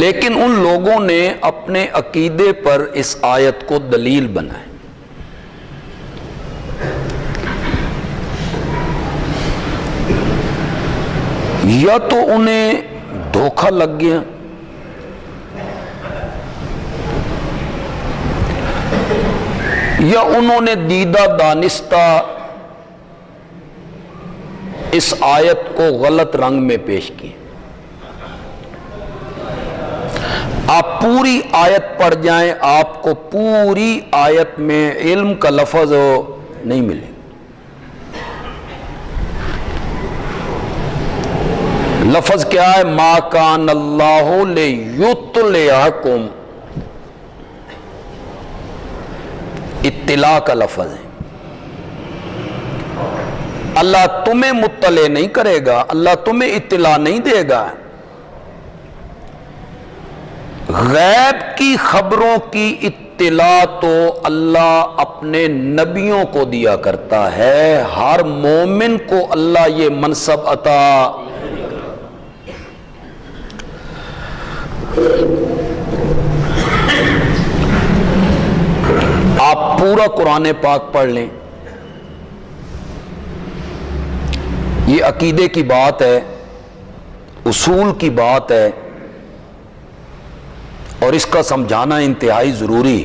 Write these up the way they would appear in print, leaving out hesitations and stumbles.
لیکن ان لوگوں نے اپنے عقیدے پر اس آیت کو دلیل بنائے. یا تو انہیں دھوکہ لگ گیا یا انہوں نے دیدہ دانستہ اس آیت کو غلط رنگ میں پیش کی. آپ پوری آیت پڑھ جائیں, آپ کو پوری آیت میں علم کا لفظ نہیں ملے. لفظ کیا ہے؟ ما کان اللہ لیطلعکم, اطلاع کا لفظ ہے. اللہ تمہیں مطلع نہیں کرے گا, اللہ تمہیں اطلاع نہیں دے گا. غیب کی خبروں کی اطلاع تو اللہ اپنے نبیوں کو دیا کرتا ہے, ہر مومن کو اللہ یہ منصب عطا. آپ پورا قرآن پاک پڑھ لیں, یہ عقیدے کی بات ہے, اصول کی بات ہے, اور اس کا سمجھانا انتہائی ضروری.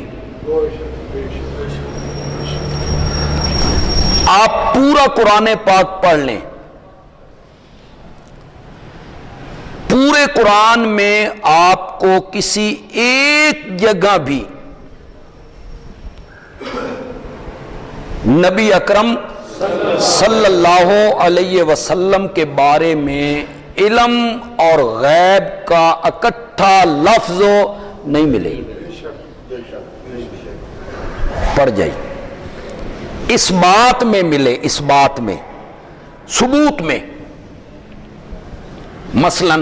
آپ پورا قرآن پاک پڑھ لیں, پورے قرآن میں آپ کو کسی ایک جگہ بھی نبی اکرم صلی اللہ علیہ وسلم کے بارے میں علم اور غیب کا اکٹھا لفظ نہیں ملے. پڑھ جائیے, اس بات میں ملے, اس بات میں, ثبوت میں. مثلا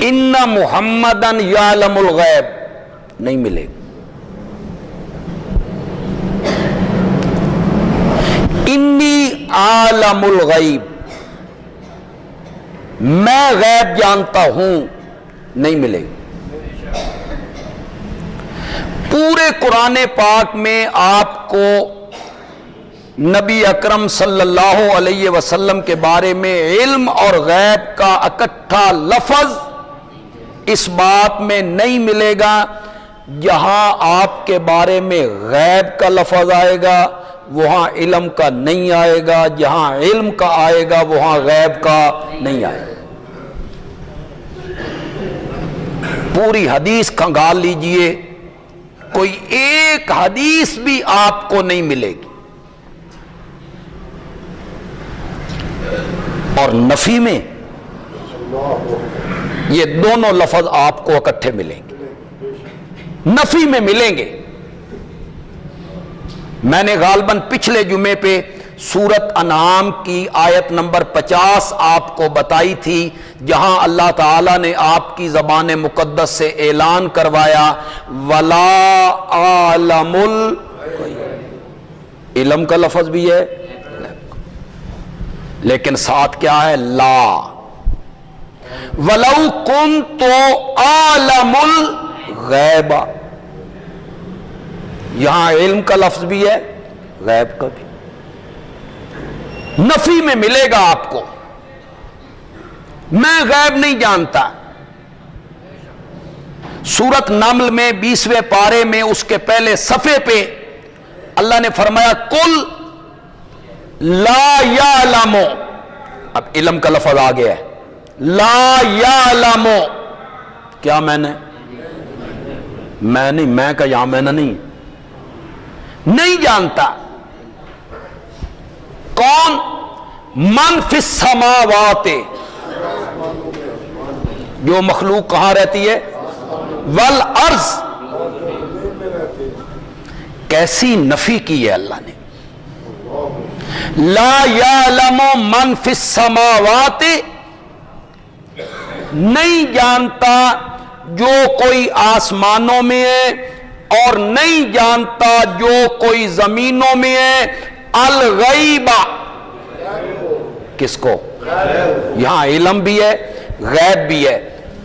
ان محمدن یعلم الغیب نہیں ملے. انی عالم الغیب, میں غیب جانتا ہوں, نہیں ملے. پورے قرآن پاک میں آپ کو نبی اکرم صلی اللہ علیہ وسلم کے بارے میں علم اور غیب کا اکٹھا لفظ اس بات میں نہیں ملے گا. جہاں آپ کے بارے میں غیب کا لفظ آئے گا وہاں علم کا نہیں آئے گا, جہاں علم کا آئے گا وہاں غیب کا نہیں آئے گا. پوری حدیث کھنگال لیجئے, کوئی ایک حدیث بھی آپ کو نہیں ملے گی. اور نفی میں یہ دونوں لفظ آپ کو اکٹھے ملیں گے, نفی میں ملیں گے. میں نے غالباً پچھلے جمعے پہ سورت انعام کی آیت نمبر 50 آپ کو بتائی تھی, جہاں اللہ تعالیٰ نے آپ کی زبان مقدس سے اعلان کروایا وَلَا عَالَمُ علم کا لفظ بھی ہے لیکن ساتھ کیا ہے؟ لا. وَلَوْ كُنْتُ عَالَمُ الْغَيْبَ, یہاں علم کا لفظ بھی ہے, غیب کا بھی. نفی میں ملے گا آپ کو, میں غیب نہیں جانتا. سورت نمل میں 20ویں پارے میں اس کے پہلے صفحے پہ اللہ نے فرمایا کل لا یعلم, اب علم کا لفظ آ گیا ہے, لا یعلم. کیا میں نے؟ میں نہیں, میں کا یہاں میں نے نہیں جانتا. کون؟ من فی السماوات, جو مخلوق کہاں رہتی ہے؟ والارض. کیسی نفی کی ہے اللہ نے, لا یعلم من فی السماوات, نہیں جانتا جو کوئی آسمانوں میں ہے اور نہیں جانتا جو کوئی زمینوں میں ہے. الغیب, کس کو؟ یہاں علم بھی ہے غیب بھی ہے.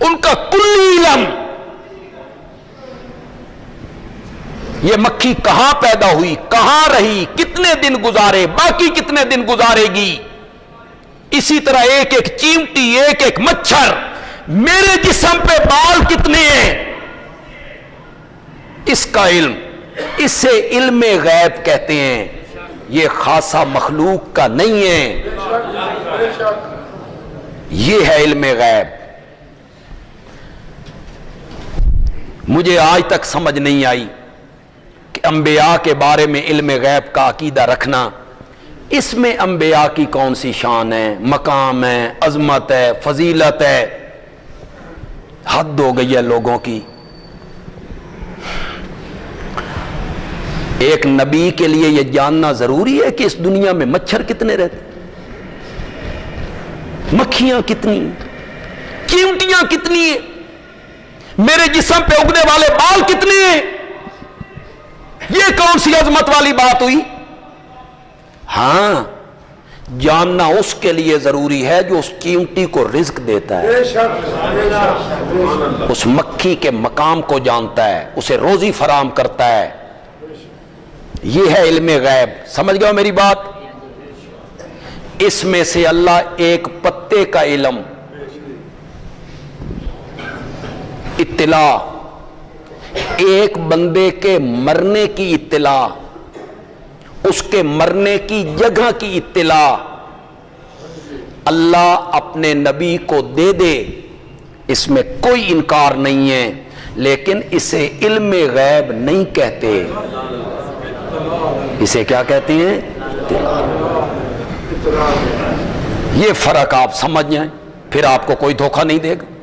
ان کا کلی علم، یہ مکھی کہاں پیدا ہوئی، کہاں رہی، کتنے دن گزارے، باقی کتنے دن گزارے گی، اسی طرح ایک ایک چیمٹی، ایک ایک مچھر، میرے جسم پہ بال کتنے ہیں، اس کا علم، اسے علم غیب کہتے ہیں۔ یہ خاصہ مخلوق کا نہیں ہے، یہ ہے علم غیب۔ مجھے آج تک سمجھ نہیں آئی کہ انبیاء کے بارے میں علم غیب کا عقیدہ رکھنا، اس میں انبیاء کی کون سی شان ہے، مقام ہے، عظمت ہے، فضیلت ہے، حد ہو گئی ہے لوگوں کی۔ ایک نبی کے لیے یہ جاننا ضروری ہے کہ اس دنیا میں مچھر کتنے رہتے، مکھیاں کتنی، چیونٹیاں کتنی ہیں، میرے جسم پہ اگنے والے بال کتنے ہیں، یہ کون سی عظمت والی بات ہوئی؟ ہاں، جاننا اس کے لیے ضروری ہے جو اس چیونٹی کو رزق دیتا ہے، اس مکھی کے مقام کو جانتا ہے، اسے روزی فراہم کرتا ہے، یہ ہے علم غیب۔ سمجھ گئے میری بات؟ اس میں سے اللہ ایک پتے کا علم، اطلاع، ایک بندے کے مرنے کی اطلاع، اس کے مرنے کی جگہ کی اطلاع اللہ اپنے نبی کو دے دے، اس میں کوئی انکار نہیں ہے، لیکن اسے علم غیب نہیں کہتے، اسے کیا کہتے ہیں؟ یہ فرق آپ سمجھ جائیں، پھر آپ کو کوئی دھوکہ نہیں دے گا۔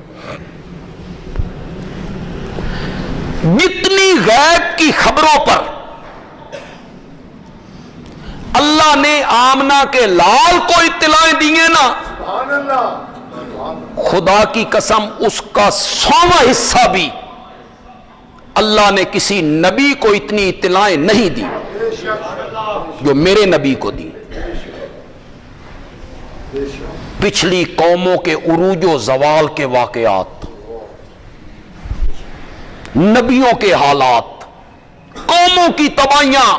جتنی غیب کی خبروں پر اللہ نے آمنہ کے لال کو اطلاعیں دی ہیں نا، خدا کی قسم اس کا 100واں حصہ بھی اللہ نے کسی نبی کو اتنی اطلاعیں نہیں دی جو میرے نبی کو دی۔ پچھلی قوموں کے عروج و زوال کے واقعات، نبیوں کے حالات، قوموں کی تباہیاں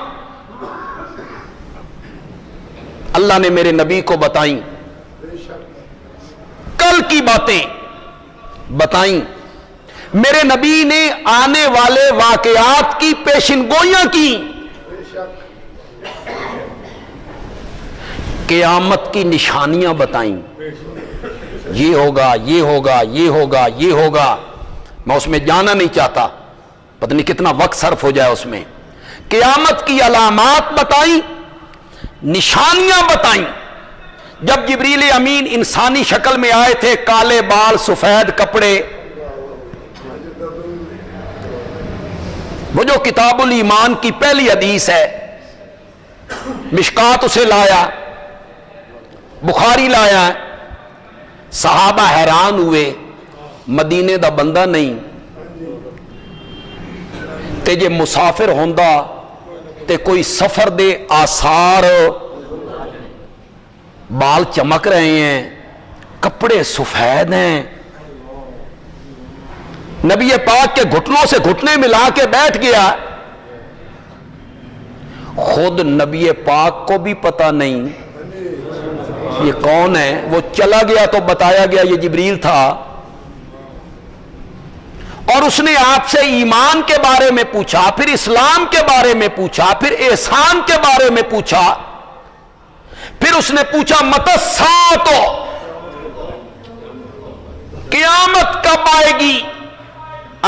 اللہ نے میرے نبی کو بتائیں، کل کی باتیں بتائیں، میرے نبی نے آنے والے واقعات کی پیشن گوئیاں کی، قیامت کی نشانیاں بتائیں، یہ ہوگا، یہ ہوگا، یہ ہوگا، یہ ہوگا۔ میں اس میں جانا نہیں چاہتا، پتہ نہیں کتنا وقت صرف ہو جائے اس میں۔ قیامت کی علامات بتائیں، نشانیاں بتائیں۔ جب جبریل امین انسانی شکل میں آئے تھے، کالے بال، سفید کپڑے، وہ جو کتاب الایمان کی پہلی حدیث ہے، مشکات اسے لایا، بخاری لایا، صحابہ حیران ہوئے، مدینے دا بندہ نہیں تے جے مسافر ہوندا تے کوئی سفر دے آثار، بال چمک رہے ہیں، کپڑے سفید ہیں، نبی پاک کے گھٹنوں سے گھٹنے ملا کے بیٹھ گیا، خود نبی پاک کو بھی پتہ نہیں یہ کون ہے، وہ چلا گیا تو بتایا گیا یہ جبریل تھا، اور اس نے آپ سے ایمان کے بارے میں پوچھا، پھر اسلام کے بارے میں پوچھا، پھر احسان کے بارے میں پوچھا، پھر اس نے پوچھا متی الساعۃ، قیامت کب آئے گی؟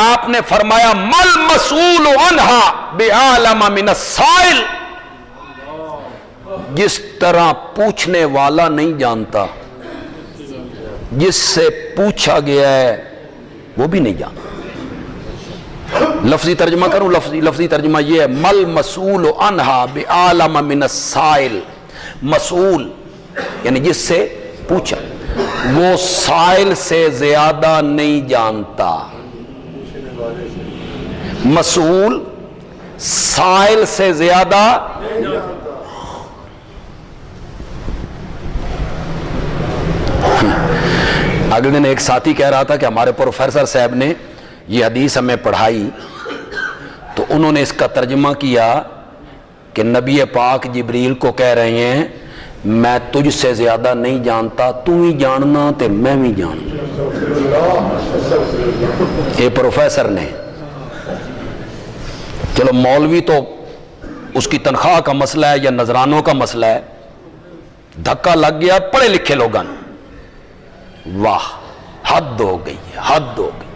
آپ نے فرمایا مل مسئول عنہا بعالم من السائل، جس طرح پوچھنے والا نہیں جانتا، جس سے پوچھا گیا ہے وہ بھی نہیں جانتا۔ لفظی ترجمہ کروں، لفظی ترجمہ یہ ہے مل مسئول عنہا بعالم من السائل، مسئول یعنی جس سے پوچھا، وہ سائل سے زیادہ نہیں جانتا، مسئول سائل سے زیادہ۔ اگلے دن ایک ساتھی کہہ رہا تھا کہ ہمارے پروفیسر صاحب نے یہ حدیث ہمیں پڑھائی تو انہوں نے اس کا ترجمہ کیا کہ نبی پاک جبریل کو کہہ رہے ہیں میں تجھ سے زیادہ نہیں جانتا، تو ہی جاننا تے میں بھی جاننا. یہ پروفیسر نے. چلو مولوی تو اس کی تنخواہ کا مسئلہ ہے یا نذرانوں کا مسئلہ ہے، دھکا لگ گیا پڑھے لکھے لوگوں. واہ، حد ہو گئی، حد ہو گئی.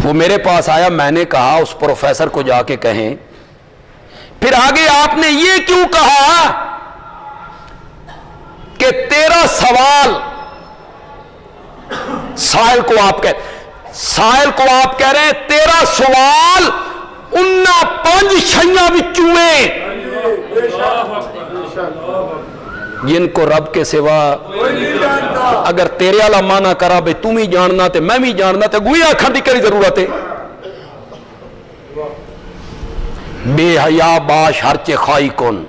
وہ میرے پاس آیا، میں نے کہا اس پروفیسر کو جا کے کہیں پھر آگے آپ نے یہ کیوں کہا کہ تیرا سوال سائل کو آپ کہہ رہے ہیں تیرا سوال انہاں 5 شیاں وچوں جن کو رب کے سوا اگر تیرے والا مانا کرا بھئی تم ہی جاننا تے میں بھی جاننا تے گوئی آکھن دی کری ضرورت ہے. بے حیا باش ہرچے خائی کن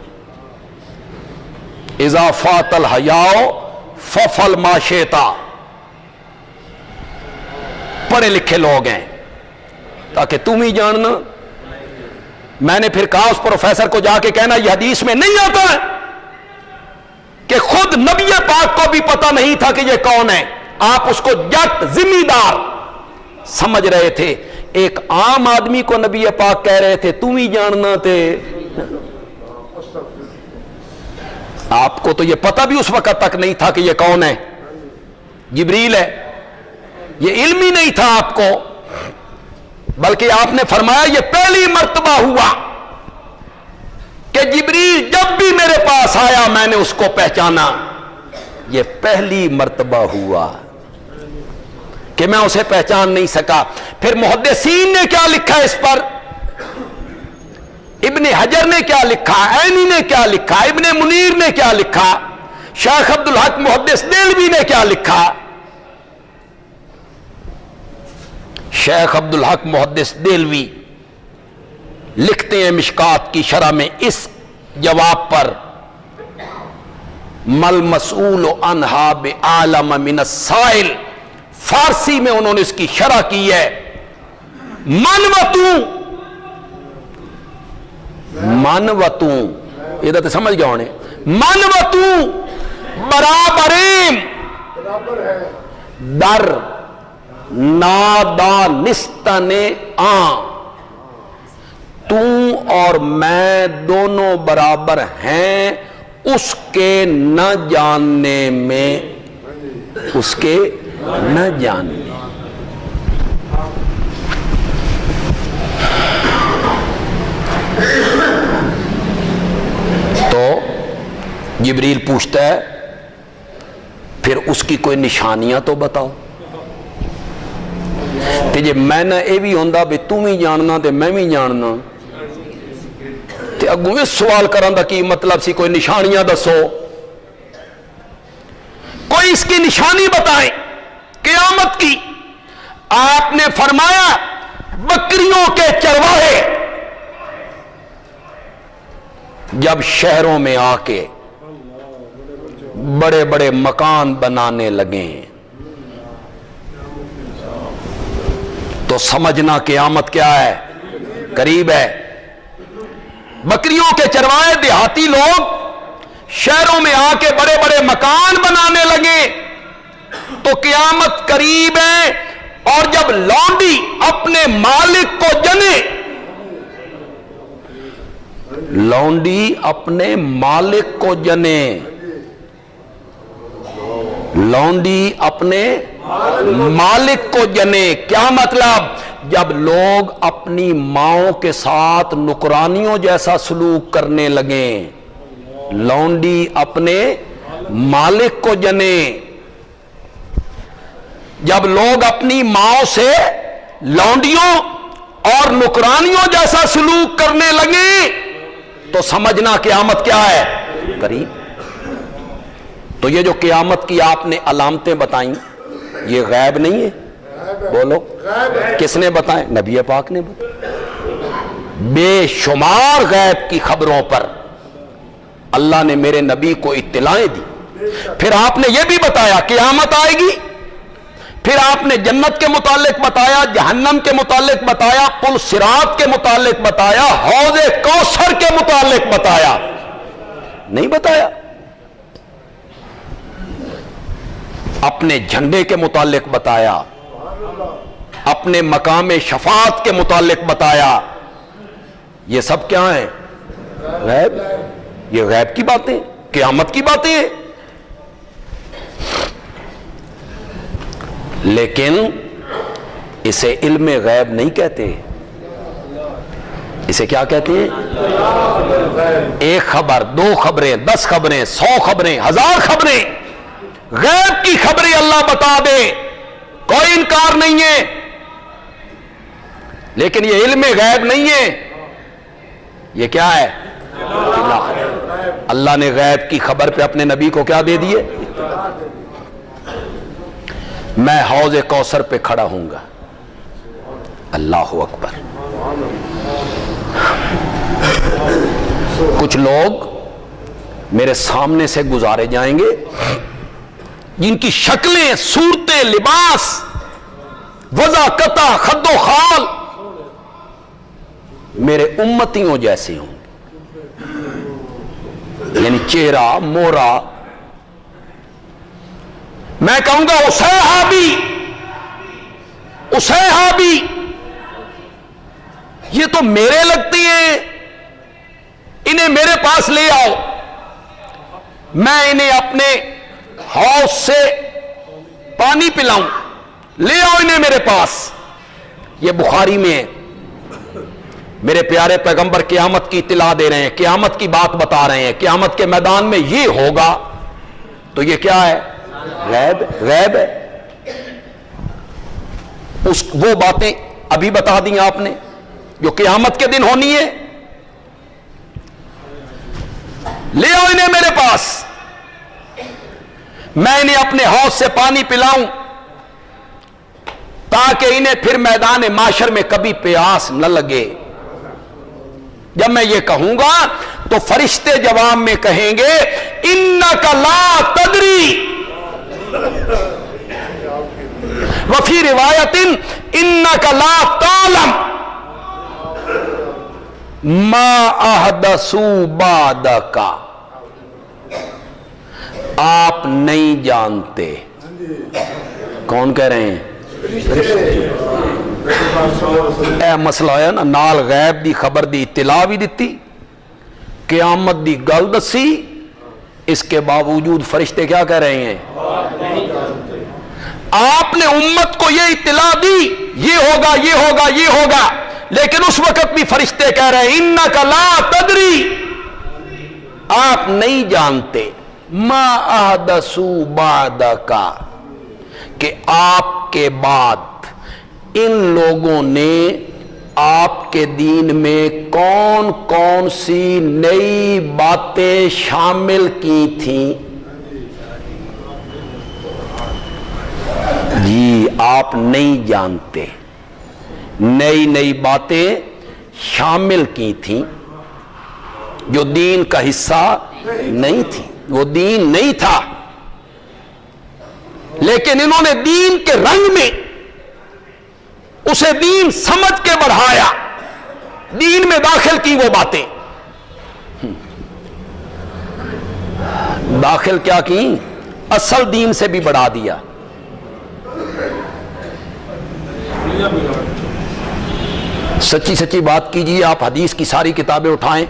اذا فات الحیاء ففل ما شیتا. پڑھے لکھے لوگ ہیں تاکہ تم ہی جاننا. میں نے پھر کہا اس پروفیسر کو جا کے کہنا یہ حدیث میں نہیں آتا ہے کہ خود نبی پاک کو بھی پتہ نہیں تھا کہ یہ کون ہے. آپ اس کو جٹ ذمہ دار سمجھ رہے تھے. ایک عام آدمی کو نبی پاک کہہ رہے تھے تم ہی جاننا تھے. آپ کو تو یہ پتہ بھی اس وقت تک نہیں تھا کہ یہ کون ہے، جبریل ہے. یہ علم ہی نہیں تھا آپ کو، بلکہ آپ نے فرمایا یہ پہلی مرتبہ ہوا کہ جبریل جب بھی میرے پاس آیا میں نے اس کو پہچانا. یہ پہلی مرتبہ ہوا کہ میں اسے پہچان نہیں سکا. پھر محدثین نے کیا لکھا اس پر، ابن حجر نے کیا لکھا، عینی نے کیا لکھا، ابن منیر نے کیا لکھا، شیخ عبدالحق محدث دہلوی نے کیا لکھا. شیخ عبدالحق محدث دہلوی لکھتے ہیں مشکات کی شرح میں اس جواب پر مل مسئول عنہا بعالم من السائل. فارسی میں انہوں نے اس کی شرح کی ہے منوتوں یہ تو سمجھ گیا ہونے منوتوں برابریم در نادانستن تو اور میں دونوں برابر ہیں اس کے نہ جاننے میں، اس کے نہ جاننے. تو جبریل پوچھتا ہے پھر اس کی کوئی نشانیاں تو بتاؤ کہ جی میں نہ اے بھی ہوندا بھی تم ہی جاننا تے میں بھی جاننا تے اگوں اس سوال کرن دا کی مطلب سی، کوئی نشانیاں دسو، کوئی اس کی نشانی بتائیں قیامت کی. آپ نے فرمایا بکریوں کے چرواہے جب شہروں میں آ کے بڑے بڑے مکان بنانے لگیں تو سمجھنا قیامت کیا ہے، قریب ہے. بکریوں کے چرواہے دیہاتی لوگ شہروں میں آ کے بڑے بڑے مکان بنانے لگے تو قیامت قریب ہے. اور جب لونڈی اپنے مالک کو جنے، لونڈی اپنے مالک کو جنے، لونڈی اپنے مالک کو جنے، کیا مطلب؟ جب لوگ اپنی ماؤں کے ساتھ نکرانیوں جیسا سلوک کرنے لگیں، لونڈی اپنے مالک کو جنے. جب لوگ اپنی ماؤں سے لونڈیوں اور نکرانیوں جیسا سلوک کرنے لگیں تو سمجھنا قیامت کیا ہے، قریب. تو یہ جو قیامت کی آپ نے علامتیں بتائیں یہ غیب نہیں ہے؟ بولو کس نے بتائیں؟ نبی پاک نے بتائیں. بے شمار غیب کی خبروں پر اللہ نے میرے نبی کو اطلاعیں دی. پھر آپ نے یہ بھی بتایا قیامت آئے گی, پھر آپ نے جنت کے متعلق بتایا, جہنم کے متعلق بتایا, پل صراط کے متعلق بتایا, حوض کوثر کے متعلق بتایا؟ نہیں بتایا. اپنے جھنڈے کے متعلق بتایا, اپنے مقام شفاعت کے متعلق بتایا. یہ سب کیا ہیں؟ غیب. یہ غیب کی باتیں, قیامت کی باتیں ہیں. لیکن اسے علم غیب نہیں کہتے. اسے کیا کہتے ہیں؟ ایک خبر, 2 خبریں, 10 خبریں, 100 خبریں, 1000 خبریں, غیب کی خبریں اللہ بتا دے, کوئی انکار نہیں ہے. لیکن یہ علم غیب نہیں ہے, یہ کیا ہے؟ اللہ نے غیب کی خبر پہ اپنے نبی کو کیا دے دیے؟ میں حوض کوثر پہ کھڑا ہوں گا. اللہ اکبر. کچھ لوگ میرے سامنے سے گزارے جائیں گے جن کی شکلیں, صورتیں, لباس, وضاقتہ, خد و خال میرے امتیوں جیسے ہوں, یعنی چہرہ, مورا. میں کہوں گا اسیحابی, اسیحابی, یہ تو میرے لگتی ہیں, انہیں میرے پاس لے آؤ, میں انہیں اپنے حوض سے پانی پلاؤں, لے آؤ انہیں میرے پاس. یہ بخاری میں ہے. میرے پیارے پیغمبر قیامت کی اطلاع دے رہے ہیں, قیامت کی بات بتا رہے ہیں, قیامت کے میدان میں یہ ہوگا. تو یہ کیا ہے؟ غیب. غیب ہے. وہ باتیں ابھی بتا دی آپ نے جو قیامت کے دن ہونی ہے. لے آؤ انہیں میرے پاس, میں انہیں اپنے حوض سے پانی پلاؤں تاکہ انہیں پھر میدان معاشر میں کبھی پیاس نہ لگے. جب میں یہ کہوں گا تو فرشتے جواب میں کہیں گے انک لا تدری, وفی روایت انک لا تعلم ما احدثوا بعدک. آپ نہیں جانتے. کون کہہ رہے ہیں؟ اے مسئلہ ہے نا, نال غیب دی خبر دی اطلاع بھی دیتی, قیامت دی گل دسی, اس کے باوجود فرشتے کیا کہہ رہے ہیں؟ آپ نے امت کو یہ اطلاع دی یہ ہوگا, یہ ہوگا, یہ ہوگا, لیکن اس وقت بھی فرشتے کہہ رہے ہیں انک لا تدری, آپ نہیں جانتے, ما احدثوا بعدک, کہ آپ کے بعد ان لوگوں نے آپ کے دین میں کون کون سی نئی باتیں شامل کی تھیں. جی آپ نہیں جانتے. نئی نئی باتیں شامل کی تھیں جو دین کا حصہ نہیں تھی, وہ دین نہیں تھا, لیکن انہوں نے دین کے رنگ میں اسے دین سمجھ کے بڑھایا, دین میں داخل کی وہ باتیں. داخل کیا کی؟ اصل دین سے بھی بڑھا دیا. سچی سچی بات کیجیے. آپ حدیث کی ساری کتابیں اٹھائیں,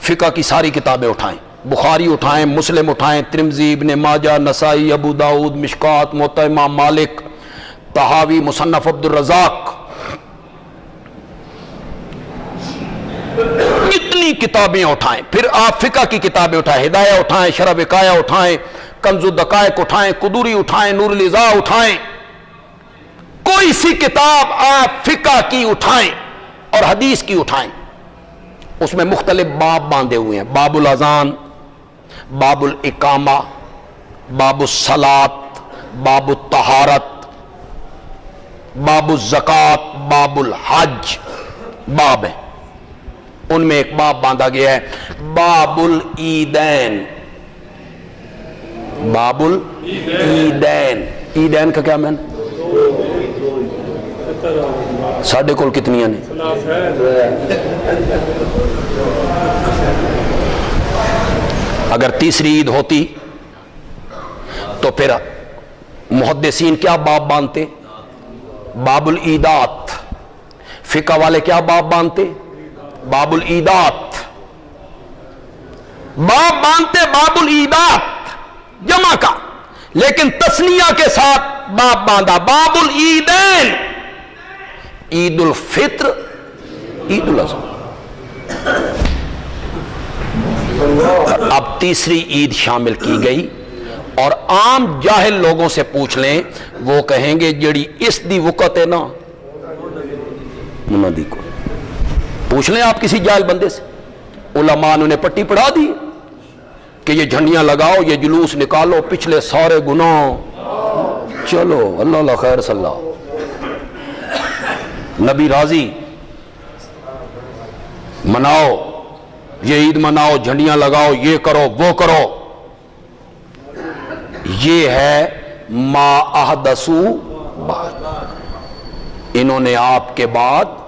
فقہ کی ساری کتابیں اٹھائیں, بخاری اٹھائیں, مسلم اٹھائیں, ترمذی, ابن ماجہ, نسائی, ابو داؤد, مشکات, موطا امام مالک, طحاوی, مصنف عبد الرزاق, کتنی کتابیں اٹھائیں. پھر آپ فقہ کی کتابیں اٹھائیں, ہدایہ اٹھائیں, شرح وقایہ اٹھائیں, کنز الدقائق اٹھائیں, قدوری اٹھائیں, نور الاضاء اٹھائیں, کوئی سی کتاب آپ فقہ کی اٹھائیں اور حدیث کی اٹھائیں, اس میں مختلف باب باندھے ہوئے ہیں. باب الاذان, باب الاقامہ, باب الصلاۃ, باب الطہارت, باب الزکوٰۃ, باب الحج, باب ہے. ان میں ایک باب باندھا گیا ہے باب العیدین. باب العیدین. عیدین کا کیا معنی؟ ساڈے کول کتنیاں نے؟ اگر تیسری عید ہوتی تو پھر محدثین کیا باب باندھتے؟ باب العیدات. فقہ والے کیا باب باندھتے؟ باب العیدات. باب باندھتے باب العیدات جمع کا، لیکن تسنیہ کے ساتھ باب باندھا باب العیدین. عید الفطر، عید الاضحیٰ. اب تیسری عید شامل کی گئی، اور عام جاہل لوگوں سے پوچھ لیں وہ کہیں گے جڑی اس دی وقت ہے نا منادی کو. پوچھ لیں آپ کسی جاہل بندے سے، علماء نے پٹی پڑھا دی کہ یہ جھنڈیاں لگاؤ، یہ جلوس نکالو، پچھلے سارے گناہ، چلو اللہ اللہ خیر صلی اللہ، نبی راضی، مناؤ، یہ عید مناؤ، جھنڈیاں لگاؤ، یہ کرو وہ کرو. یہ ہے ما احدثو بعد. انہوں نے آپ کے بعد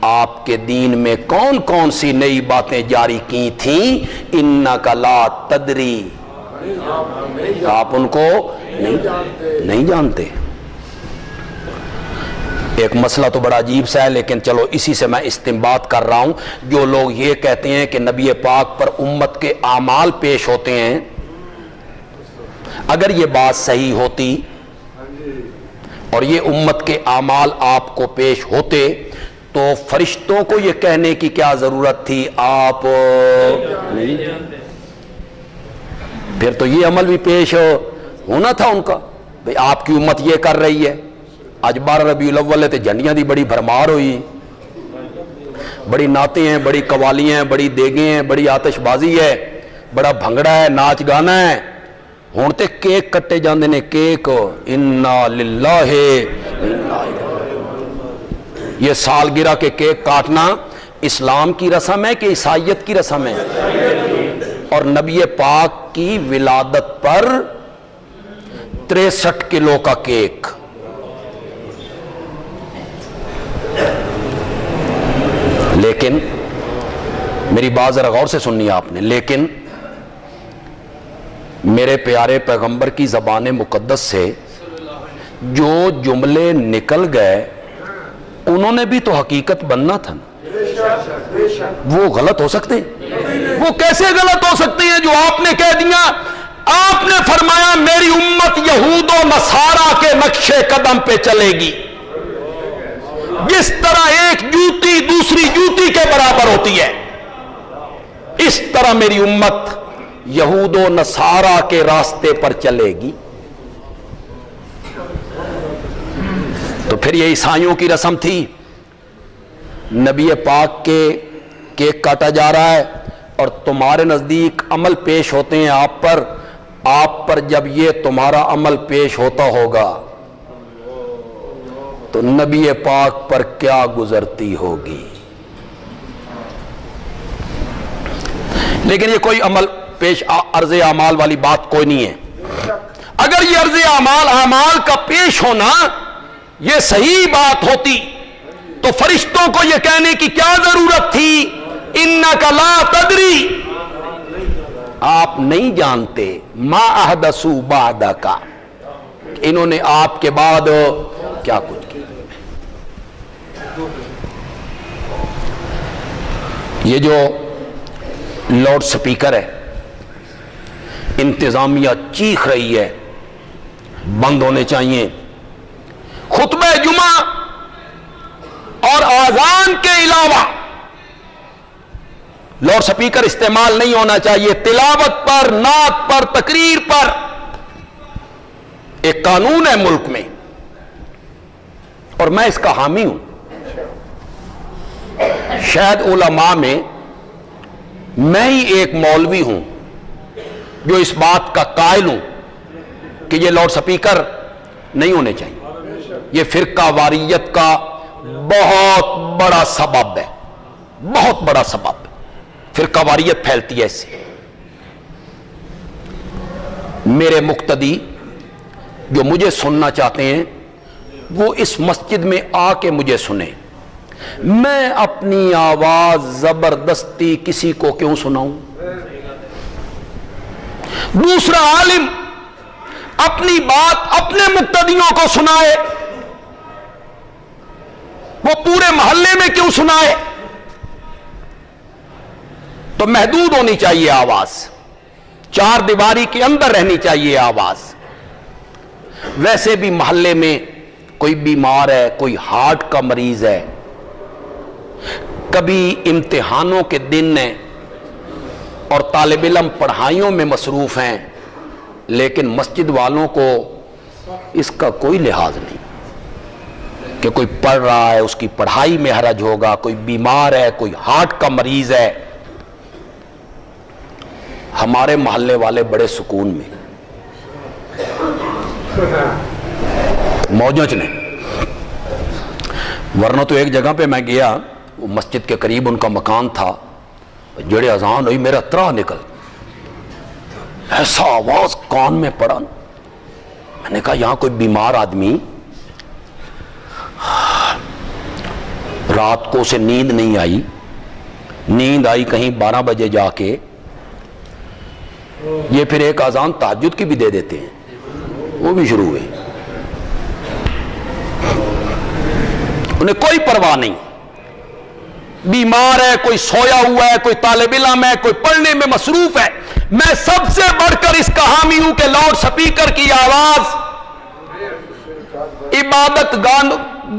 آپ کے دین میں کون کون سی نئی باتیں جاری کی تھیں؟ انک لا تدری، آپ ان کو نہیں جانتے. ایک مسئلہ تو بڑا عجیب سا ہے، لیکن چلو اسی سے میں استنباط کر رہا ہوں. جو لوگ یہ کہتے ہیں کہ نبی پاک پر امت کے اعمال پیش ہوتے ہیں، اگر یہ بات صحیح ہوتی اور یہ امت کے اعمال آپ کو پیش ہوتے تو فرشتوں کو یہ کہنے کی کیا ضرورت تھی آپ نہیں؟ پھر تو یہ عمل بھی پیش ہونا تھا ان کا، بھئی آپ کی امت یہ کر رہی ہے. آج 12 ربیع الاول تے جھنڈیاں دی بڑی بھرمار ہوئی، بڑی نعتیں ہیں، بڑی قوالیاں ہیں، بڑی دیگیں ہیں، بڑی آتش بازی ہے، بڑا بھنگڑا ہے، ناچ گانا ہے. ہون تے کیک کٹے جاندے نے، کیک انا للہ. یہ سالگرہ کے کیک کاٹنا اسلام کی رسم ہے کہ عیسائیت کی رسم ہے؟ اور نبی پاک کی ولادت پر 63 کلو کا کیک. لیکن میری بات ذرا غور سے سننی آپ نے، لیکن میرے پیارے پیغمبر کی زبان مقدس سے جو جملے نکل گئے انہوں نے بھی تو حقیقت بننا تھا نا. وہ غلط ہو سکتے ہیں؟ وہ کیسے غلط ہو سکتے ہیں جو آپ نے کہہ دیا؟ آپ نے فرمایا میری امت یہود و نصارہ کے نقش قدم پہ چلے گی. جس طرح ایک جوتی دوسری جوتی کے برابر ہوتی ہے، اس طرح میری امت یہود و نصارہ کے راستے پر چلے گی. تو پھر یہ عیسائیوں کی رسم تھی، نبی پاک کے کیک کاٹا جا رہا ہے اور تمہارے نزدیک عمل پیش ہوتے ہیں آپ پر جب یہ تمہارا عمل پیش ہوتا ہوگا تو نبی پاک پر کیا گزرتی ہوگی. لیکن یہ کوئی عمل پیش عرض اعمال والی بات کوئی نہیں ہے. اگر یہ عرض اعمال کا پیش ہونا یہ صحیح بات ہوتی تو فرشتوں کو یہ کہنے کی کیا ضرورت تھی انک لا تدری، آپ نہیں جانتے، ما احدثو بعدک، انہوں نے آپ کے بعد کیا کچھ کیا. یہ جو لاؤڈ سپیکر ہے انتظامیہ چیخ رہی ہے بند ہونے چاہیے. خطبہ جمعہ اور آذان کے علاوہ لاؤڈ سپیکر استعمال نہیں ہونا چاہیے. تلاوت پر، نعت پر، تقریر پر ایک قانون ہے ملک میں اور میں اس کا حامی ہوں. شاید علماء میں ہی ایک مولوی ہوں جو اس بات کا قائل ہوں کہ یہ لاؤڈ سپیکر نہیں ہونے چاہیے. یہ فرقہ واریت کا بہت بڑا سبب ہے. بہت بڑا سبب، فرقہ واریت پھیلتی ہے اس سے۔ میرے مقتدی جو مجھے سننا چاہتے ہیں وہ اس مسجد میں آ کے مجھے سنیں، میں اپنی آواز زبردستی کسی کو کیوں سناؤں؟ دوسرا عالم اپنی بات اپنے مقتدیوں کو سنائے، وہ پورے محلے میں کیوں سنائے؟ تو محدود ہونی چاہیے آواز، چار دیواری کے اندر رہنی چاہیے آواز۔ ویسے بھی محلے میں کوئی بیمار ہے، کوئی ہارٹ کا مریض ہے، کبھی امتحانوں کے دن ہیں اور طالب علم پڑھائیوں میں مصروف ہیں، لیکن مسجد والوں کو اس کا کوئی لحاظ نہیں کہ کوئی پڑھ رہا ہے اس کی پڑھائی میں حرج ہوگا، کوئی بیمار ہے، کوئی ہارٹ کا مریض ہے۔ ہمارے محلے والے بڑے سکون میں موجود نے، ورنہ تو ایک جگہ پہ میں گیا، وہ مسجد کے قریب ان کا مکان تھا، جڑے اذان ہوئی میرا ترا نکل، ایسا آواز کان میں پڑا، میں نے کہا یہاں کوئی بیمار آدمی رات کو اسے نیند نہیں آئی، نیند آئی کہیں 12 بجے جا کے، یہ پھر ایک اذان تہجد کی بھی دے دیتے ہیں، وہ بھی شروع ہوئے، انہیں کوئی پرواہ نہیں، بیمار ہے، کوئی سویا ہوا ہے، کوئی طالب علم ہے، کوئی پڑھنے میں مصروف ہے۔ میں سب سے بڑھ کر اس کا حامی ہوں کہ لاؤڈ سپیکر کی آواز عبادت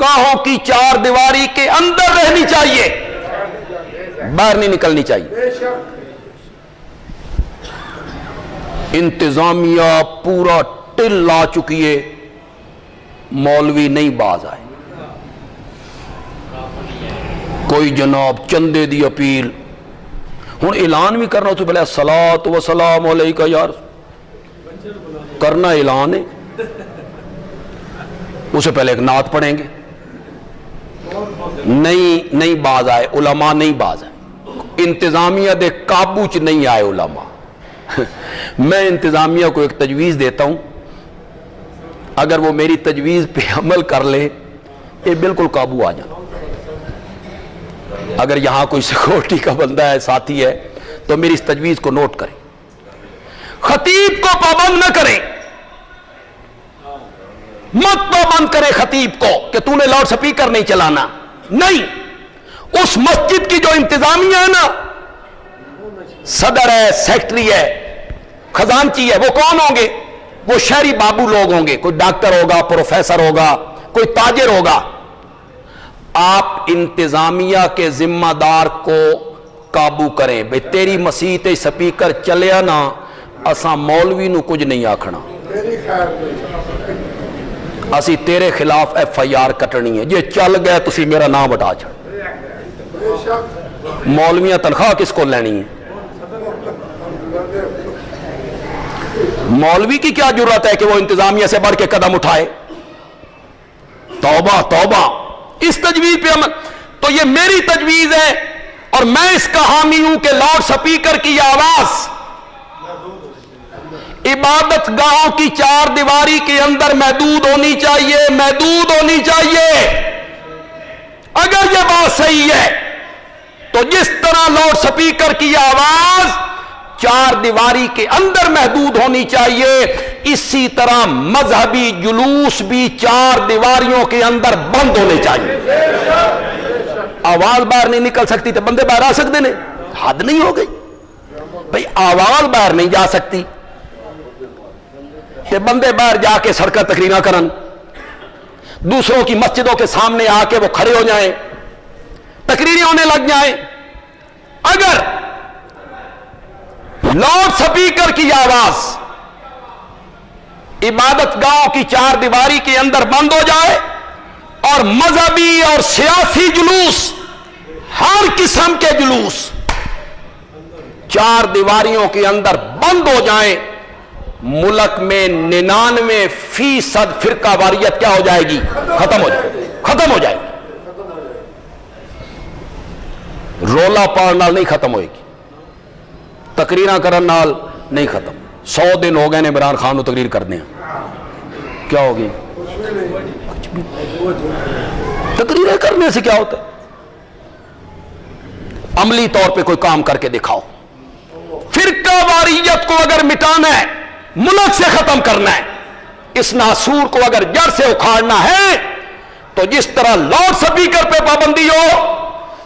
گاہوں کی چار دیواری کے اندر رہنی چاہیے، باہر نہیں نکلنی چاہیے۔ انتظامیہ پورا ٹل لا چکی ہے، مولوی نہیں باز آئے، کوئی جناب چندے دی اپیل، ہوں اعلان بھی کرنا تو پہلے الصلاۃ والسلام علیکہ یار کرنا اعلان ہے، اسے پہلے ایک نعت پڑھیں گے، نہیں باز آئے علماء، نہیں باز آئے، انتظامیہ دے قابو چ نہیں آئے علماء۔ میں انتظامیہ کو ایک تجویز دیتا ہوں، اگر وہ میری تجویز پہ عمل کر لے یہ بالکل قابو آ جانا۔ اگر یہاں کوئی سیکورٹی کا بندہ ہے، ساتھی ہے، تو میری اس تجویز کو نوٹ کریں، خطیب کو پابند نہ کریں، مت پابند کرے خطیب کو کہ تو نے لاؤڈ سپیکر نہیں چلانا، نہیں، اس مسجد کی جو انتظامیہ ہے نا، صدر ہے، سیکٹری ہے، خزانچی ہے، وہ کون ہوں گے؟ وہ شہری بابو لوگ ہوں گے، کوئی ڈاکٹر ہوگا، پروفیسر ہوگا، کوئی تاجر ہوگا۔ آپ انتظامیہ کے ذمہ دار کو قابو کریں، بھئی تیری مسیح تے سپیکر چلیا نا، اساں مولوی نو کچھ نہیں آکھنا، اسی تیرے خلاف FIR کٹنی ہے، یہ چل گئے تسی میرا نام بٹا چھڑ۔ مولویاں تنخواہ کس کو لینی ہے؟ مولوی کی کیا ضرورت ہے کہ وہ انتظامیہ سے بڑھ کے قدم اٹھائے؟ توبہ توبہ، اس تجویز پہ عمل۔ تو یہ میری تجویز ہے اور میں اس کا حامی ہوں کہ لاؤڈ سپیکر کی آواز عبادت گاہوں کی چار دیواری کے اندر محدود ہونی چاہیے، محدود ہونی چاہیے۔ اگر یہ بات صحیح ہے تو جس طرح لاؤڈ سپیکر کی آواز چار دیواری کے اندر محدود ہونی چاہیے، اسی طرح مذہبی جلوس بھی چار دیواریوں کے اندر بند ہونے چاہیے۔ آواز باہر نہیں نکل سکتی تو بندے باہر آ سکتے نے؟ حد نہیں ہو گئی بھئی، آواز باہر نہیں جا سکتی کہ بندے باہر جا کے سڑکیں تقریریں کرن، دوسروں کی مسجدوں کے سامنے آ کے وہ کھڑے ہو جائیں، تقریریں ہونے لگ جائیں۔ اگر لاؤڈ سپیکر کی آواز عبادت گاہوں کی چار دیواری کے اندر بند ہو جائے اور مذہبی اور سیاسی جلوس، ہر قسم کے جلوس چار دیواریوں کے اندر بند ہو جائیں، ملک میں 99% فرقہ واریت کیا ہو جائے گی؟ ختم ہو جائے گی، ختم ہو جائے گی۔ رولا پاڑ نال نہیں ختم ہوئے گی، تقریراں کرن نال نہیں ختم. 100 دن ہو گئے نے عمران خان کو تقریر کرنے ہیں، کیا ہوگی؟ تقریریں کرنے سے کیا ہوتا ہے؟ عملی طور پہ کوئی کام کر کے دکھاؤ. فرقہ واریت کو اگر مٹانا ہے، ملک سے ختم کرنا ہے، اس ناسور کو اگر جڑ سے اکھاڑنا ہے، تو جس طرح لاؤڈ سپیکر پہ پابندی ہو،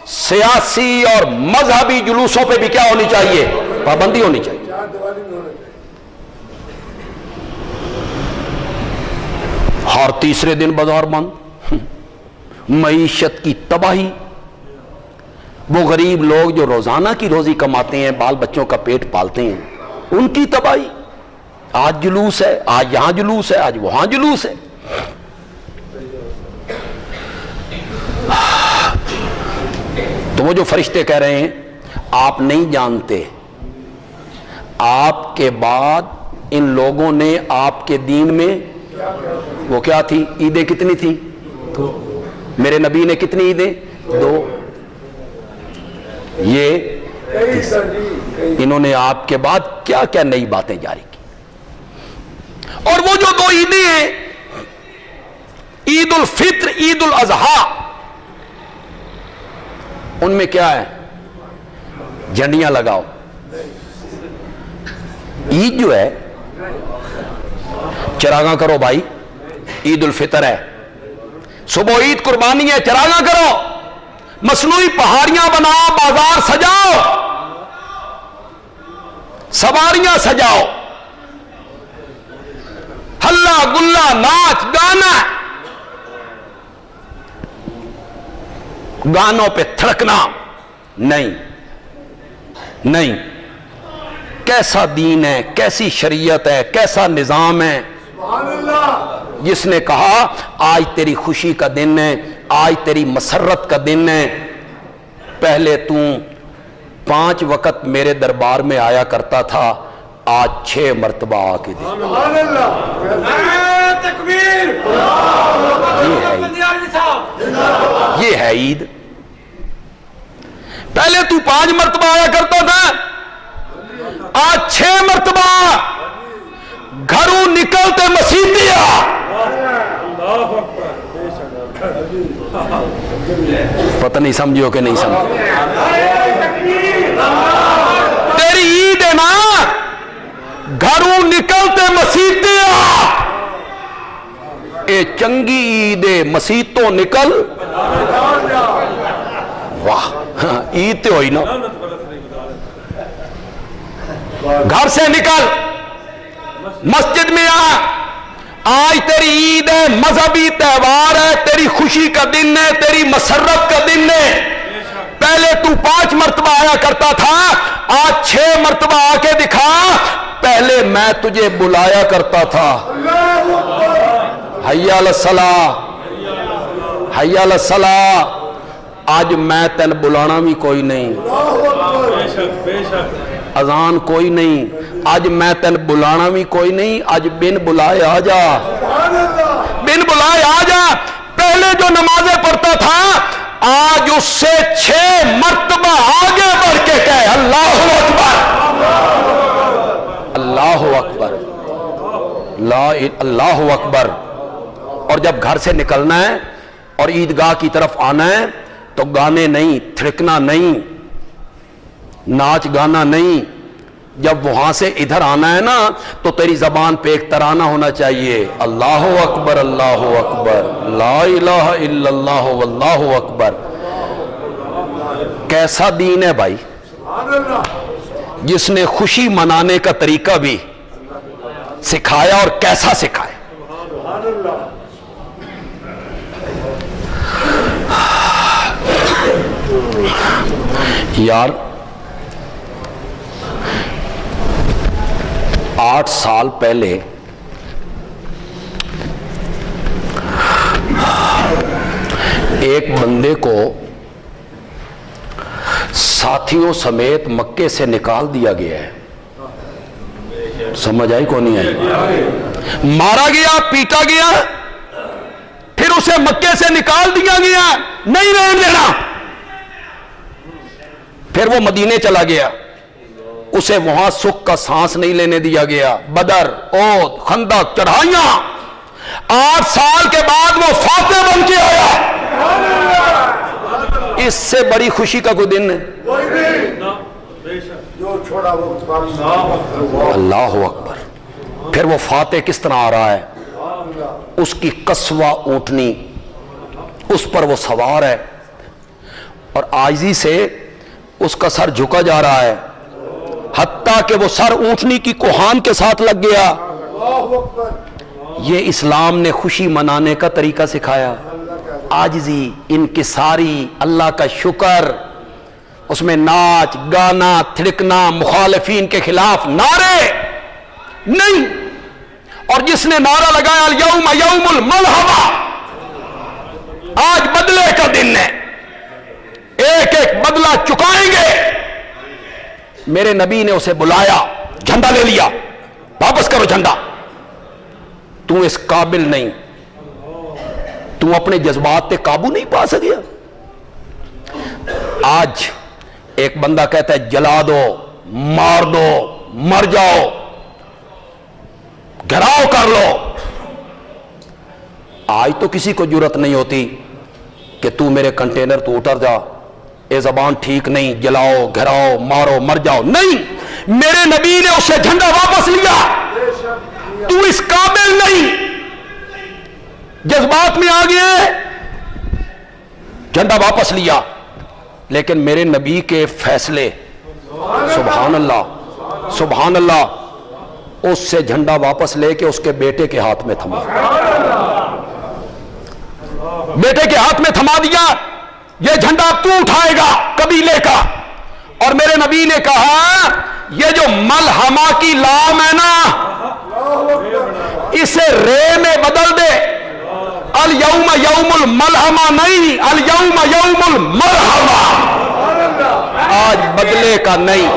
سیاسی اور مذہبی جلوسوں پہ بھی کیا ہونی چاہیے؟ پابندی ہونی چاہیے. ہر تیسرے دن بازار بند، معیشت کی تباہی. وہ غریب لوگ جو روزانہ کی روزی کماتے ہیں، بال بچوں کا پیٹ پالتے ہیں، ان کی تباہی. آج جلوس ہے، آج یہاں جلوس ہے، آج وہاں جلوس ہے. تو وہ جو فرشتے کہہ رہے ہیں آپ نہیں جانتے، آپ کے بعد ان لوگوں نے آپ کے دین میں وہ کیا تھی؟ عیدیں کتنی تھی؟ میرے نبی نے کتنی عیدیں؟ 2. یہ انہوں نے آپ کے بعد کیا کیا نئی باتیں جاری کی. اور وہ جو 2 عیدیں ہیں، عید الفطر، عید الاضحیٰ، ان میں کیا ہے؟ جھنڈیاں لگاؤ. عید جو ہے چراغاں کرو بھائی، عید الفطر ہے، صبح عید قربانی ہے، چراغاں کرو، مصنوعی پہاڑیاں بناؤ، بازار سجاؤ، سواریاں سجاؤ، ہلا گلا، ناچ گانا، گانوں پہ تھڑکنا نہیں. نہیں. کیسا دین ہے، کیسی شریعت ہے، کیسا نظام ہے جس نے کہا آج تیری خوشی کا دن ہے، آج تیری مسرت کا دن ہے. پہلے تو 5 وقت میرے دربار میں آیا کرتا تھا، آج 6 مرتبہ آ کے دے. یہ ہے عید. پہلے تو 5 مرتبہ آیا کرتا تھا، آج 6 مرتبہ. گھروں نکلتے مسیحیا. پتہ نہیں سمجھو کہ نہیں سمجھو. تیری عید ہے نا، گھروں نکلتے مسیحیا. اے چنگی عید ہے، مسیحتوں نکل. واہ، عید تے ہوئی نا. گھر سے نکل، مسجد میں آ. آج تیری عید ہے، مذہبی تہوار ہے، تیری خوشی کا دن ہے، تیری مسرت کا دن ہے. پہلے تو 5 مرتبہ آیا کرتا تھا، آج 6 مرتبہ آ کے دکھا. پہلے میں تجھے بلایا کرتا تھا، حی علی الصلاۃ، حی علی الصلاۃ. آج میں تین بلانا بھی کوئی نہیں، اذان کوئی نہیں. آج میں تین بلانا بھی کوئی نہیں، آج بن بلائے آ جا، بن بلائے آ جا. پہلے جو نمازیں پڑھتا تھا، آج اس سے 6 مرتبہ آگے بڑھ کے کہے اللہ اکبر، اللہ اکبر، اللہ اکبر. اور جب گھر سے نکلنا ہے اور عیدگاہ کی طرف آنا ہے تو گانے نہیں، تھڑکنا نہیں، ناچ گانا نہیں. جب وہاں سے ادھر آنا ہے نا تو تیری زبان پہ ایک ترانہ ہونا چاہیے، اللہ اکبر، اللہ اکبر، لا الہ الا اللہ واللہ اکبر. کیسا دین ہے بھائی، جس نے خوشی منانے کا طریقہ بھی سکھایا، اور کیسا سکھایا. یار 8 سال پہلے ایک بندے کو ساتھیوں سمیت مکے سے نکال دیا گیا ہے. سمجھ آئی کو نہیں آئی؟ مارا گیا، پیٹا گیا، پھر اسے مکے سے نکال دیا گیا. نہیں رہنے دینا. پھر وہ مدینے چلا گیا، اسے وہاں سکھ کا سانس نہیں لینے دیا گیا۔ بدر، احد، خندق، چڑھائیاں، 8 سال کے بعد وہ فاتح بن کے آیا۔ اس سے بڑی خوشی کا کوئی دن ہے؟ اللہ اکبر۔ پھر وہ فاتح کس طرح آ رہا ہے؟ اس کی قصوہ اونٹنی، اس پر وہ سوار ہے، اور عاجزی سے اس کا سر جھکا جا رہا ہے، حتیٰ کہ وہ سر اونٹنی کی کوہان کے ساتھ لگ گیا۔ یہ اسلام نے خوشی منانے کا طریقہ سکھایا، عاجزی، انکساری، اللہ کا شکر، اس میں ناچ گانا تھڑکنا، مخالفین کے خلاف نعرے نہیں۔ اور جس نے نعرہ لگایا الیوم یوم الملحمہ، آج بدلے کا دن ہے، ایک ایک بدلہ چکائیں گے، میرے نبی نے اسے بلایا، جھنڈا لے لیا، واپس کرو جھنڈا، تو اس قابل نہیں، تو اپنے جذبات پہ قابو نہیں پا سکیا۔ آج ایک بندہ کہتا ہے جلا دو، مار دو، مر جاؤ، گھراؤ کر لو۔ آج تو کسی کو جرت نہیں ہوتی کہ تو میرے کنٹینر تو اتر جا، یہ زبان ٹھیک نہیں، جلاؤ، گھراؤ، مارو، مر جاؤ، نہیں۔ میرے نبی نے اسے جھنڈا واپس لیا، تو اس قابل نہیں، جذبات میں آ گئے، جھنڈا واپس لیا، لیکن میرے نبی کے فیصلے، سبحان اللہ سبحان اللہ، اس سے جھنڈا واپس لے کے اس کے بیٹے کے ہاتھ میں تھما، بیٹے کے ہاتھ میں تھما دیا، یہ جھنڈا تو اٹھائے گا قبیلے کا۔ اور میرے نبی نے کہا یہ جو ملحمہ کی لام ہے نا، اسے رے میں بدل دے، الیوم یوم الملحمہ نہیں، الیوم یوم المرحمہ۔ آج بدلے کا نہیں،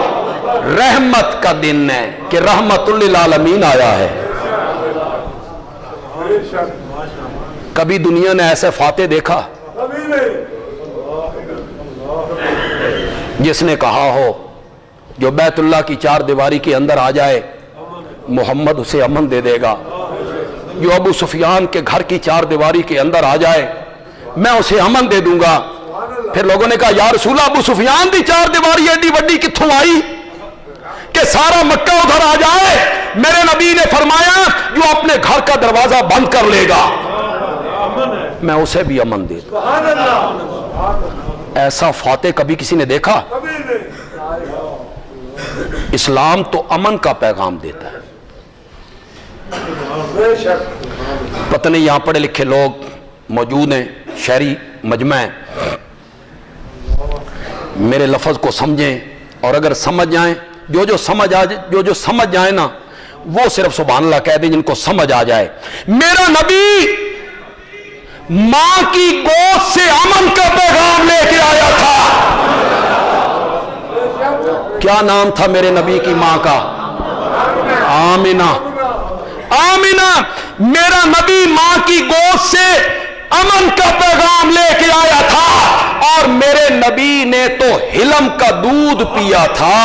رحمت کا دن ہے کہ رحمت للعالمین آیا ہے۔ کبھی دنیا نے ایسے فاتح دیکھا جس نے کہا ہو جو بیت اللہ کی 4 دیواری کے اندر آ جائے محمد اسے امن دے دے گا، جو ابو سفیان کے گھر کی 4 دیواری کے اندر آ جائے میں اسے امن دے دوں گا۔ پھر لوگوں نے کہا یا رسول اللہ، ابو سفیان دی 4 دیواری ایڈی وڈی کتھوں آئی کہ سارا مکہ ادھر آ جائے؟ میرے نبی نے فرمایا جو اپنے گھر کا دروازہ بند کر لے گا میں اسے بھی امن دے دوں۔ ایسا فاتح کبھی کسی نے دیکھا؟ اسلام تو امن کا پیغام دیتا ہے۔ پتہ نہیں یہاں پڑھے لکھے لوگ موجود ہیں، شہری مجمع ہیں، میرے لفظ کو سمجھیں، اور اگر سمجھ جائیں، جو سمجھ جائیں نا وہ صرف سبحان اللہ کہہ دیں جن کو سمجھ آ جائے۔ میرا نبی ماں کی گود سے امن کا پیغام لے کے آیا تھا۔ کیا نام تھا میرے نبی کی ماں کا؟ آمنہ۔ آمنہ، میرا نبی ماں کی گود سے امن کا پیغام لے کے آیا تھا، اور میرے نبی نے تو حلم کا دودھ پیا تھا۔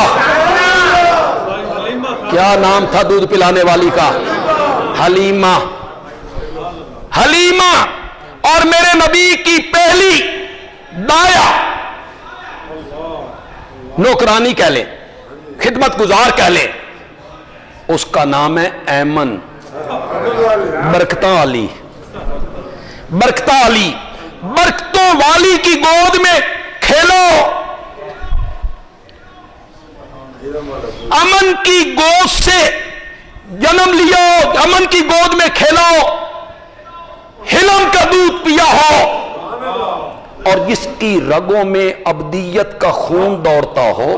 کیا نام تھا دودھ پلانے والی کا؟ حلیمہ۔ حلیمہ، اور میرے نبی کی پہلی دایا، نوکرانی کہہ لیں، خدمت گزار کہہ لیں، اس کا نام ہے ایمن۔ برکتاں علی، برکتاں علی، برکتوں والی کی گود میں کھیلو، امن کی گود سے جنم لیا، امن کی گود میں کھیلو، حلم کا دودھ پیا ہو، اور جس کی رگوں میں ابدیت کا خون دوڑتا ہو۔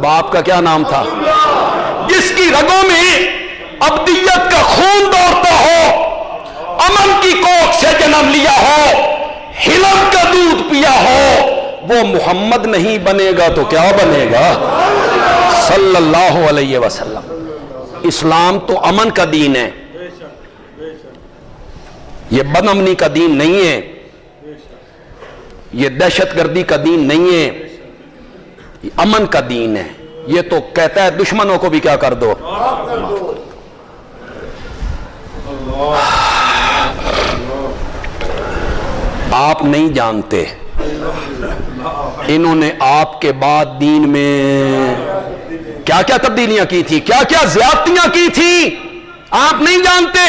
باپ کا کیا نام تھا؟ جس کی رگوں میں ابدیت کا خون دوڑتا ہو، امن کی کوکھ سے جنم لیا ہو، حلم کا دودھ پیا ہو، وہ محمد نہیں بنے گا تو کیا بنے گا؟ صلی اللہ علیہ وسلم۔ اسلام تو امن کا دین ہے، یہ بد امنی کا دین نہیں ہے، یہ دہشت گردی کا دین نہیں ہے، امن کا دین ہے، یہ تو کہتا ہے دشمنوں کو بھی کیا کر دو۔ آپ نہیں جانتے انہوں نے آپ کے بعد دین میں کیا کیا تبدیلیاں کی تھی، کیا کیا زیادتیاں کی تھی، آپ نہیں جانتے۔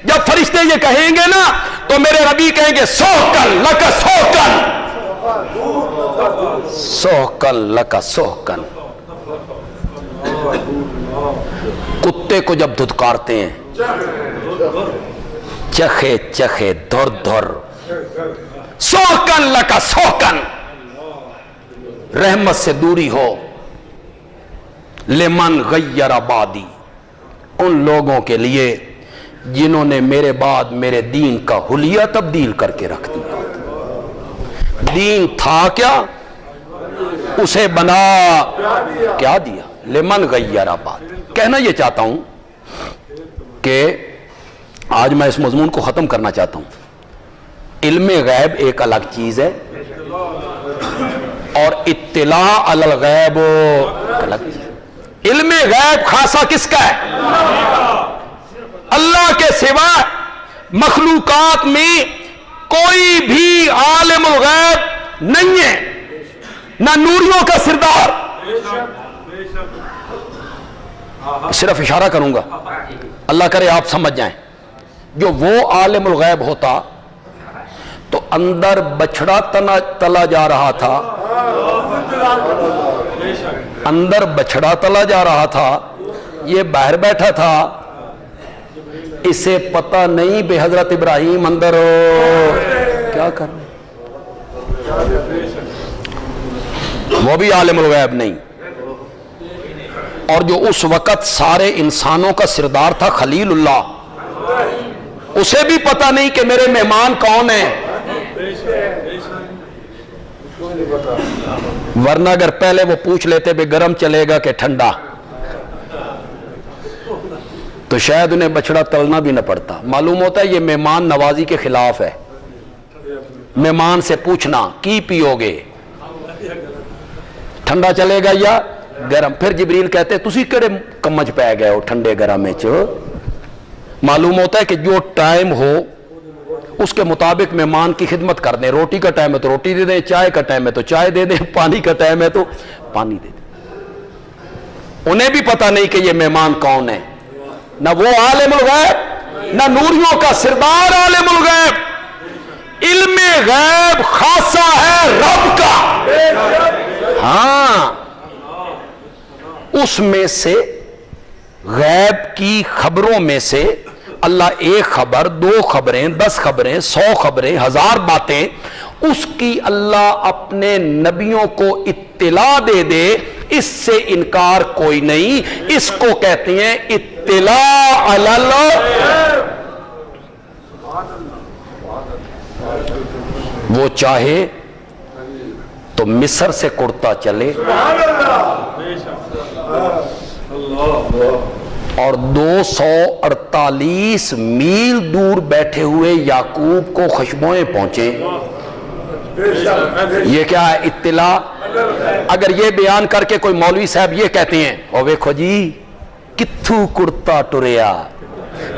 جب فرشتے یہ کہیں گے نا تو میرے ربی کہیں گے سوکل لکا سوکل، سوکل لکا سوکل۔ کتے کو جب دھتکارتے ہیں چخے چخے دھر دھر، سوکن لکا سوکن، رحمت سے دوری ہو۔ لمن غیر آبادی، ان لوگوں کے لیے جنہوں نے میرے بعد میرے دین کا حلیہ تبدیل کر کے رکھ دیا۔ دین تھا کیا، اسے بنا کیا دیا۔ لمن غیر آبادی، کہنا یہ چاہتا ہوں کہ آج میں اس مضمون کو ختم کرنا چاہتا ہوں۔ علم غیب ایک الگ چیز ہے اور اطلاع علی الغیب الگ چیز ہے۔ علم غیب خاصہ کس کا ہے؟ اللہ کے سوا مخلوقات میں کوئی بھی عالم الغیب نہیں ہے، نہ نوریوں کا سردار۔ صرف اشارہ کروں گا، اللہ کرے آپ سمجھ جائیں۔ جو وہ عالم الغیب ہوتا تو اندر بچھڑا تلا جا رہا تھا، اندر بچھڑا تلا جا رہا تھا، یہ باہر بیٹھا تھا، اسے پتہ نہیں بے حضرت ابراہیم اندر کیا کر رہے، وہ بھی عالم الغیب نہیں۔ اور جو اس وقت سارے انسانوں کا سردار تھا خلیل اللہ، اسے بھی پتہ نہیں کہ میرے مہمان کون ہیں۔ ورنہ اگر پہلے وہ پوچھ لیتے بے گرم چلے گا کہ ٹھنڈا، تو شاید انہیں بچڑا تلنا بھی نہ پڑتا۔ معلوم ہوتا ہے یہ مہمان نوازی کے خلاف ہے۔ مہمان سے پوچھنا کی پیو گے، ٹھنڈا چلے گا یا گرم۔ پھر جبریل کہتے تسی کڑے کمج پہ گئے ہو ٹھنڈے گرم میں چو۔ معلوم ہوتا ہے کہ جو ٹائم ہو اس کے مطابق مہمان کی خدمت کر دیں۔ روٹی کا ٹائم ہے تو روٹی دے دیں، چائے کا ٹائم ہے تو چائے دے دیں، پانی کا ٹائم ہے تو پانی دے دیں۔ انہیں بھی پتہ نہیں کہ یہ مہمان کون ہے، نہ وہ عالم الغیب نہ نوریوں کا سردار عالم الغیب۔ علم غیب خاصہ ہے رب کا، ہاں اس میں سے غیب کی خبروں میں سے اللہ ایک خبر، 2 خبریں، 10 خبریں، 100 خبریں، 1000 باتیں اس کی اللہ اپنے نبیوں کو اطلاع دے دے، اس سے انکار کوئی نہیں۔ اس کو کہتے ہیں اطلاع علی الغیب۔ وہ چاہے تو مصر سے کرتا چلے اور 248 میل دور بیٹھے ہوئے یعقوب کو خوشبوئیں پہنچے۔ یہ کیا ہے؟ اطلاع۔ اگر یہ بیان کر کے کوئی مولوی صاحب یہ کہتے ہیں او ویکھو جی کتھو کرتا ٹریا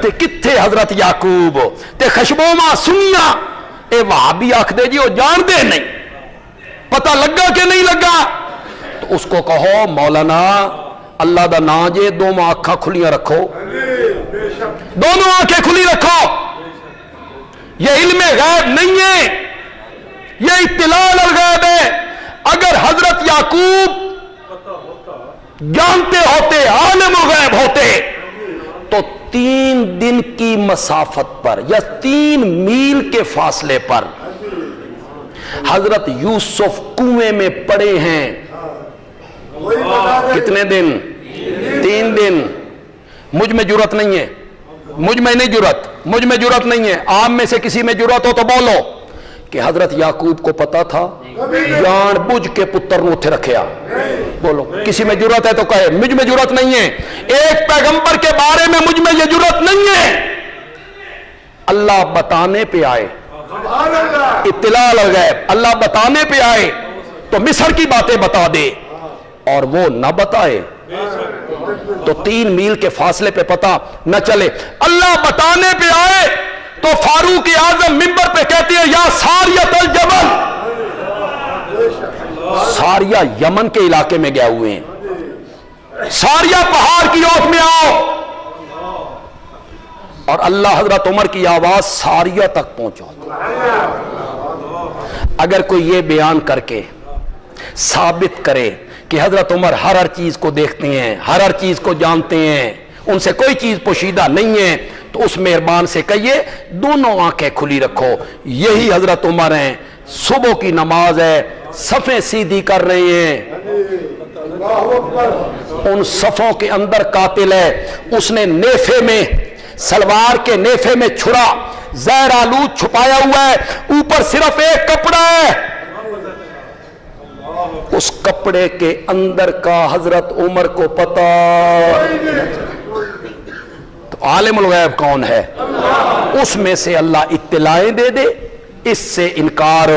تے کتھے حضرت یعقوب تے خوشبوئیں سنیا، اے وہابی آکھ دے جی وہ جان دے نہیں، پتہ لگا کہ نہیں لگا؟ تو اس کو کہو مولانا اللہ دا نا جے، دونوں آنکھاں کھلیاں رکھو، دونوں آنکھیں کھلی رکھو۔ یہ علم غیب نہیں ہے، یہ اطلاع الغیب ہے۔ اگر حضرت یعقوب جانتے ہوتے، عالم الغیب ہوتے، تو 3 دن کی مسافت پر یا 3 میل کے فاصلے پر حضرت یوسف کنویں میں پڑے ہیں۔ کتنے دن؟ 3 دن۔ مجھ میں جرت نہیں ہے، مجھ میں جرت نہیں ہے۔ عام میں سے کسی میں جرت ہو تو بولو کہ حضرت یعقوب کو پتا تھا، جان بوجھ کے پتر نو اتھے رکھیا۔ بولو کسی میں جرت ہے تو کہے، مجھ میں جرت نہیں ہے۔ ایک پیغمبر کے بارے میں مجھ میں یہ جرت نہیں ہے۔ اللہ بتانے پہ آئے، اطلاع الغیب، اللہ بتانے پہ آئے تو مصر کی باتیں بتا دے، اور وہ نہ بتائے تو 3 میل کے فاصلے پہ پتہ نہ چلے. اللہ بتانے پہ آئے تو فاروق اعظم منبر پہ کہتے ہیں یا ساریۃ الجبل. ساریہ یمن کے علاقے میں گئے ہوئے ہیں, ساریہ پہاڑ کی اوٹ میں آؤ. اور اللہ حضرت عمر کی آواز ساریہ تک پہنچا. اگر کوئی یہ بیان کر کے ثابت کرے کہ حضرت عمر ہر چیز کو دیکھتے ہیں, ہر چیز کو جانتے ہیں, ان سے کوئی چیز پوشیدہ نہیں ہے, تو اس مہربان سے کہیے دونوں آنکھیں کھلی رکھو. یہی حضرت عمر ہیں, صبح کی نماز ہے, صفیں سیدھی کر رہے ہیں, ان صفوں کے اندر قاتل ہے. اس نے نیفے میں, سلوار کے نیفے میں چھرا زہر آلود چھپایا ہوا ہے, اوپر صرف ایک کپڑا ہے, اس کپڑے کے اندر کا حضرت عمر کو پتا. تو عالم الغیب کون ہے؟ اس میں سے اللہ اطلاعیں دے دے, اس سے انکار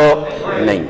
نہیں.